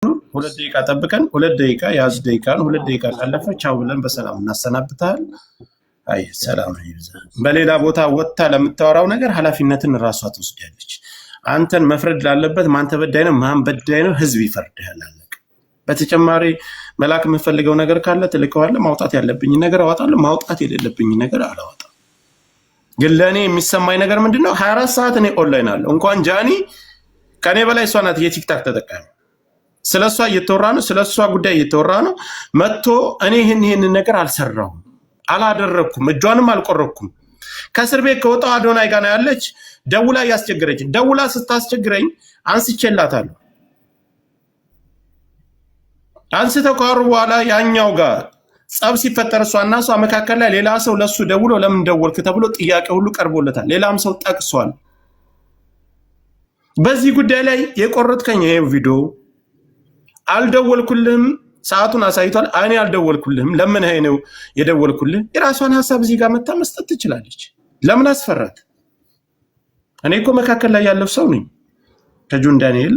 ሁለት ደቂቃ ጠብቀን 2 ደቂቃ ያዝ ደቂቃን 2 ደቂቃ ካለፈ ቻው ብለን በሰላም እናሰናብታለን። አይ ሰላም ይብዛ። በሌላ ቦታ ወጣ ለምታወራው ነገር ኃላፊነትን ራሷ ትወስዳለች። አንተን መፍረድ ላለበት ማን ተበዳይ ነው ማን በዳይ ነው ህዝብ ይፈርዳል። አለቀ። በተጨማሪ መላክ የምፈልገው ነገር ካለ ትልከዋለህ። ማውጣት ያለብኝ ነገር አወጣለሁ፣ ማውጣት የሌለብኝ ነገር አላወጣም። ግን ለኔ የሚሰማኝ ነገር ምንድነው 24 ሰዓት እኔ ኦንላይን አለው። እንኳን ጃኒ ከኔ በላይ እሷ ናት የቲክታክ ተጠቃሚ። ስለሷ እየተወራ ነው፣ ስለሷ ጉዳይ እየተወራ ነው። መጥቶ እኔ ይሄን ነገር አልሰራሁም አላደረኩም እጇንም አልቆረኩም ከእስር ቤት ከወጣው አዶናይ ጋር ነው ያለች። ደውላ ያስቸግረኝ ደውላ ስታስቸግረኝ አንስቼላታለሁ። አንስተው ካሩ በኋላ ያኛው ጋር ጸብ ሲፈጠር እሷና እሷ መካከል ላይ ሌላ ሰው ለሱ ደውሎ ለምን ደወልክ ተብሎ ጥያቄ ሁሉ ቀርቦለታል። ሌላም ሰው ጠቅሷል። በዚህ ጉዳይ ላይ የቆረጥከኝ ይሄ ቪዲዮ አልደወልኩልህም ሰዓቱን አሳይቷል። እኔ አልደወልኩልህም ለምን ነው የደወልኩልህ? የራሷን ሐሳብ እዚህ ጋር መታ መስጠት ትችላለች። ለምን አስፈራት? እኔ እኮ መካከል ላይ ያለው ሰው ነኝ። ከጆን ዳንኤል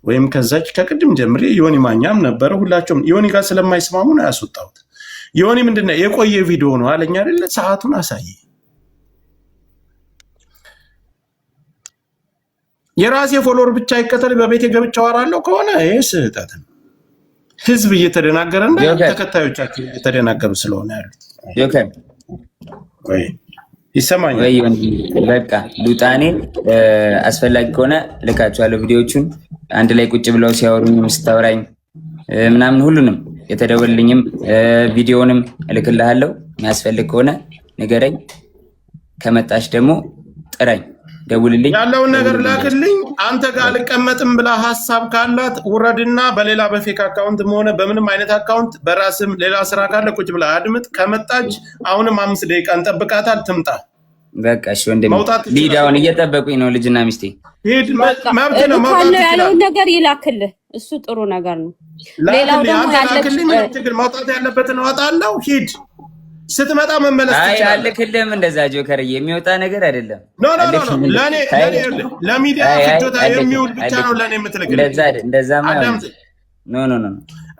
ወይም ከዛች ከቅድም ጀምሬ ዮኒ ማኛም ነበረ። ሁላቸውም ዮኒ ጋር ስለማይስማሙ ነው ያስወጣሁት። ዮኒ ምንድነው የቆየ ቪዲዮ ነው አለኝ አይደለ? ሰዓቱን አሳይ። የራሴ ፎሎወር ብቻ ይከተል በቤቴ ገብቼ አወራለሁ ከሆነ ይሄ ስህተት ነው። ህዝብ እየተደናገረና ተከታዮቻችን እየተደናገሩ ስለሆነ ያሉት ወይ ይሰማኛል ወይ? በቃ ሉጣኔ አስፈላጊ ከሆነ ልካቸዋለሁ ቪዲዮቹን አንድ ላይ ቁጭ ብለው ሲያወሩኝ ስታወራኝ ምናምን ሁሉንም የተደወልልኝም ቪዲዮንም እልክልሃለሁ። የሚያስፈልግ ከሆነ ንገረኝ፣ ከመጣሽ ደግሞ ጥራኝ፣ ደውልልኝ፣ ያለውን ነገር ላክልኝ። አንተ ጋር አልቀመጥም ብላ ሐሳብ ካላት ውረድና በሌላ በፌክ አካውንት ሆነ በምንም አይነት አካውንት በራስም ሌላ ስራ ካለ ቁጭ ብላ አድምጥ። ከመጣች አሁንም 5 ደቂቃ እንጠብቃታል፣ ትምጣ። በቃ እሺ ወንድሜ ሊዳውን እየጠበቁኝ ነው ልጅና ሚስቴ። ሄድ መብት ነው ማውጣት ያለውን ነገር ይላክልህ፣ እሱ ጥሩ ነገር ነው። ሌላው ደግሞ ያለክልኝ ችግር ማውጣት ያለበትን አወጣለሁ። ሂድ ስትመጣ መመለስ ትችላለህ። አይ አልክልህም፣ እንደዛ ጆከር የሚወጣ ነገር አይደለም። ኖ ለሚዲያ ፍጆታ የሚውል ብቻ ነው ለኔ የምትልክልኝ። እንደዛ ማለት ኖ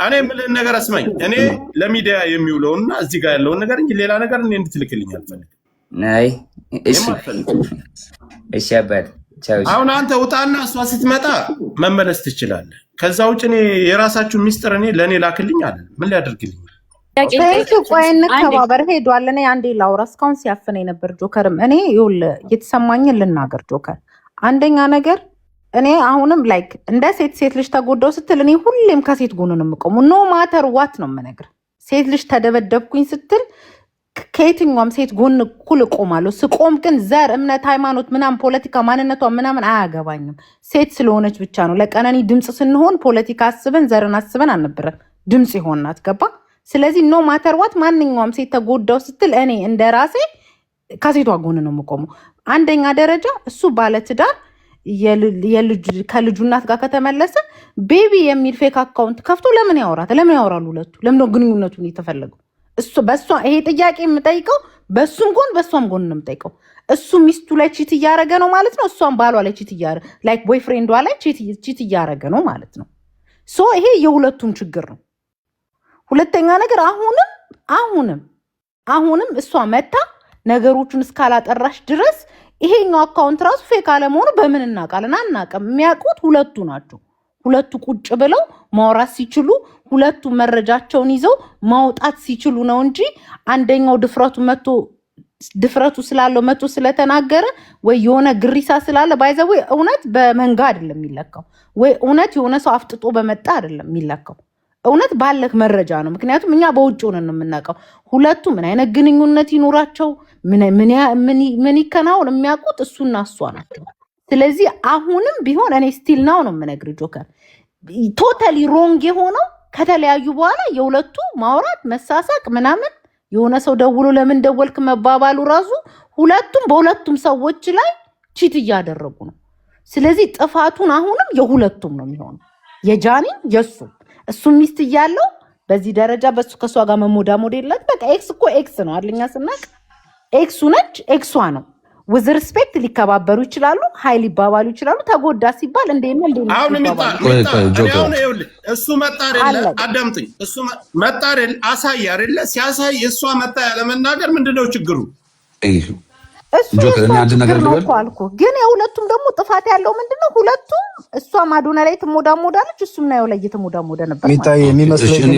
እኔ የምልህን ነገር አስማኝ። እኔ ለሚዲያ የሚውለውና እዚህ ጋር ያለውን ነገር እንጂ ሌላ ነገር እኔ እንድትልክልኝ አልፈልግም። አይ እሺ አባት ቻው። አሁን አንተ ውጣና እሷ ስትመጣ መመለስ ትችላለህ። ከዛ ውጭ እኔ የራሳችሁ ሚስጥር እኔ ለኔ ላክልኝ አለ ምን ሊያደርግልኝ? ቆይን ከባበር ሄዷል። እኔ አንዴ ላውራ። እስካሁን ሲያፍነኝ ነበር ጆከርም። እኔ ይኸውልህ የተሰማኝን ልናገር ጆከር። አንደኛ ነገር እኔ አሁንም ላይክ እንደ ሴት ልጅ ተጎዳው ስትል እኔ ሁሌም ከሴት ጎን ነው የምቆመው። ኖ ማተር ዋት ነው የምነግርህ። ሴት ልጅ ተደበደብኩኝ ስትል ከየትኛውም ሴት ጎን እኩል እቆማለሁ። ስቆም ግን ዘር፣ እምነት፣ ሃይማኖት ምናምን ፖለቲካ ማንነቷ ምናምን አያገባኝም። ሴት ስለሆነች ብቻ ነው። ለቀነኒ ድምፅ ስንሆን ፖለቲካ አስበን ዘርን አስበን አልነበረም ድምፅ ይሆናት ገባ። ስለዚህ ኖ ማተር ዋት ማንኛውም ሴት ተጎዳው ስትል እኔ እንደ ራሴ ከሴቷ ጎን ነው የምቆመው። አንደኛ ደረጃ እሱ ባለትዳር ከልጁ እናት ጋር ከተመለሰ ቤቢ የሚል ፌክ አካውንት ከፍቶ ለምን ያወራል? ለምን ያወራሉ ሁለቱ? ለምን ነው ግንኙነቱን የተፈለገው? እሱ በሷ ይሄ ጥያቄ የምጠይቀው በሱም ጎን በሷም ጎን ነው የምጠይቀው። እሱ ሚስቱ ላይ ቺት እያደረገ ነው ማለት ነው። እሷም ባሏ ላይ ቺት እያደረገ ላይክ ቦይፍሬንዷ ላይ ቺት እያደረገ ነው ማለት ነው። ሶ ይሄ የሁለቱም ችግር ነው። ሁለተኛ ነገር አሁንም እሷ መታ ነገሮቹን እስካላጠራሽ ድረስ ይሄኛው አካውንት ራሱ ፌክ አለመሆኑ በምን እናውቃለን? አናውቅም። የሚያውቁት ሁለቱ ናቸው። ሁለቱ ቁጭ ብለው ማውራት ሲችሉ ሁለቱ መረጃቸውን ይዘው ማውጣት ሲችሉ ነው እንጂ አንደኛው ድፍረቱ ስላለው መቶ ስለተናገረ ወይ የሆነ ግሪሳ ስላለ ባይዘው እውነት በመንጋ አይደለም የሚለካው፣ ወይ እውነት የሆነ ሰው አፍጥጦ በመጣ አይደለም የሚለካው። እውነት ባለክ መረጃ ነው። ምክንያቱም እኛ በውጭ ሆነን ነው የምናውቀው ሁለቱ ምን አይነት ግንኙነት ይኖራቸው ምን ይከናውን የሚያውቁት እሱና እሷ ናቸው። ስለዚህ አሁንም ቢሆን እኔ ስቲል ነው የምነግርህ ጆከር ቶታሊ ሮንግ የሆነው ከተለያዩ በኋላ የሁለቱ ማውራት መሳሳቅ ምናምን የሆነ ሰው ደውሎ ለምን ደወልክ መባባሉ ራሱ ሁለቱም በሁለቱም ሰዎች ላይ ቺት እያደረጉ ነው። ስለዚህ ጥፋቱን አሁንም የሁለቱም ነው የሚሆነው፣ የጃኒም የሱ እሱ ሚስት እያለው በዚህ ደረጃ በሱ ከሷ ጋር መሞዳሞድ የለት። በቃ ኤክስ እኮ ኤክስ ነው አለኛ ስናቅ ኤክሱ ነች ኤክሷ ነው። with respect ሊከባበሩ ይችላሉ ኃይል ሊባባሉ ይችላሉ ተጎዳ ሲባል እንዴት ነው አሁን እሱ መጣር አይደለ አዳምጥኝ እሱ መጣር አሳይ አይደለ ሲያሳይ እሷ መጣ ያለ መናገር ምንድነው ችግሩ ጆከር እኔ አንድ ነገር ልበል ግን የሁለቱም ደግሞ ጥፋት ያለው ምንድነው ሁለቱም እሷ ማዶና ላይ ተሞዳሞዳለች እሱም ነው ላይ የተሞዳሞዳ ነበር ሚታይ የሚመስለኝ